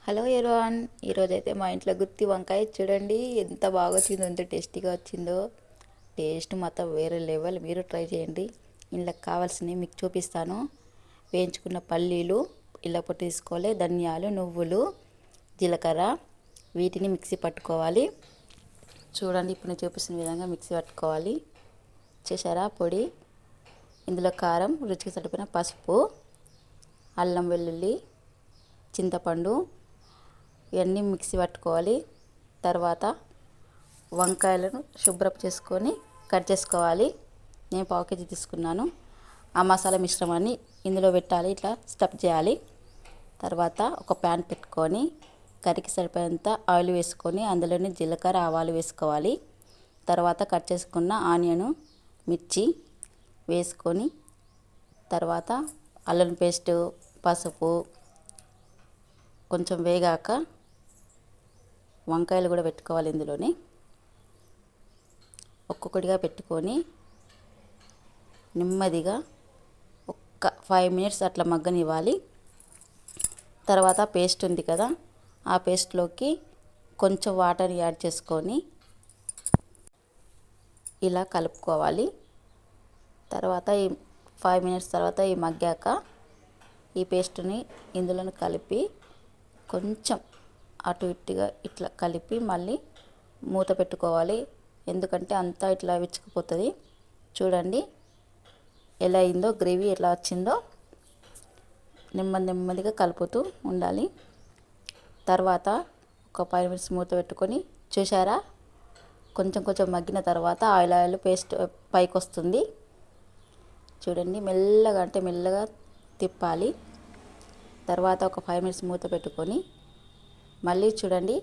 Hello everyone, ఈరోజైతే మా ఇంట్లో గుత్తి వంకాయ చూడండి ఎంత బాగా వచ్చిందో, ఎంత టేస్టీగా వచ్చిందో. టేస్ట్ మాత్రం వేరే లెవెల్. మీరు ట్రై చేయండి. ఇందులోకి కావాల్సినవి మీకు చూపిస్తాను. వేయించుకున్న పల్లీలు ఇలా పొట్టు తీసుకోవాలి, ధనియాలు, నువ్వులు, జీలకర్ర, వీటిని మిక్సీ పట్టుకోవాలి. చూడండి, ఇప్పుడు నేను చూపిస్తున్న విధంగా మిక్సీ పట్టుకోవాలి. చేశారా పొడి? ఇందులో కారం, రుచికి సరిపోయిన పసుపు, అల్లం వెల్లుల్లి, చింతపండు, ఇవన్నీ మిక్సీ పట్టుకోవాలి. తర్వాత వంకాయలను శుభ్రం చేసుకొని కట్ చేసుకోవాలి. నేను పావు కేజీ తీసుకున్నాను. ఆ మసాలా మిశ్రమాన్ని ఇందులో పెట్టాలి, ఇట్లా స్టఫ్ చేయాలి. తర్వాత ఒక ప్యాన్ పెట్టుకొని కర్రీకి సరిపోయేంత ఆయిల్ వేసుకొని అందులోని జీలకర్ర, ఆవాలు వేసుకోవాలి. తర్వాత కట్ చేసుకున్న ఆనియన్, మిర్చి వేసుకొని తర్వాత అల్లం పేస్ట్, పసుపు కొంచెం వేగాక వంకాయలు కూడా పెట్టుకోవాలి. ఇందులోనే ఒక్కొక్కటిగా పెట్టుకొని నెమ్మదిగా ఒక్క 5 మినిట్స్ అట్లా మగ్గనివ్వాలి. తర్వాత పేస్ట్ ఉంది కదా, ఆ పేస్ట్లోకి కొంచెం వాటర్ యాడ్ చేసుకొని ఇలా కలుపుకోవాలి. తర్వాత ఈ 5 మినిట్స్ తర్వాత ఈ మగ్గాక ఈ పేస్ట్ని ఇందులో కలిపి కొంచెం అటు ఇటుగా ఇట్లా కలిపి మళ్ళీ మూత పెట్టుకోవాలి. ఎందుకంటే అంతా ఇట్లా విచ్చుకుపోతుంది. చూడండి ఎలా అయిందో, గ్రేవీ ఎలా వచ్చిందో. నెమ్మదిగా కలుపుతూ ఉండాలి. తర్వాత ఒక 5 మినిట్స్ మూత పెట్టుకొని చూసారా, కొంచెం మగ్గిన తర్వాత ఆయిల్ పేస్ట్ పైకి వస్తుంది. చూడండి, మెల్లగా తిప్పాలి. తర్వాత ఒక 5 మినిట్స్ మూత పెట్టుకొని మళ్ళీ చూడండి,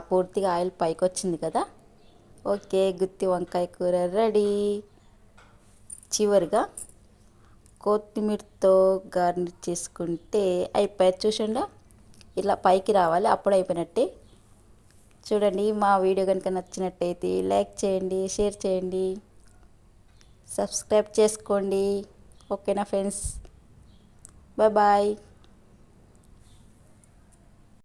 పూర్తిగా ఆయిల్ పైకి వచ్చింది కదా. ఓకే, గుత్తి వంకాయ కూర రెడీ. చివరిగా కొత్తిమీరతో గార్నిష్ చేసుకుంటే అయిపోయి. చూసిండా, ఇలా పైకి రావాలి, అప్పుడు అయిపోయినట్టే. చూడండి, మా వీడియో కనుక నచ్చినట్టయితే లైక్ చేయండి, షేర్ చేయండి, సబ్స్క్రైబ్ చేసుకోండి. ఓకేనా ఫ్రెండ్స్, బాయ్.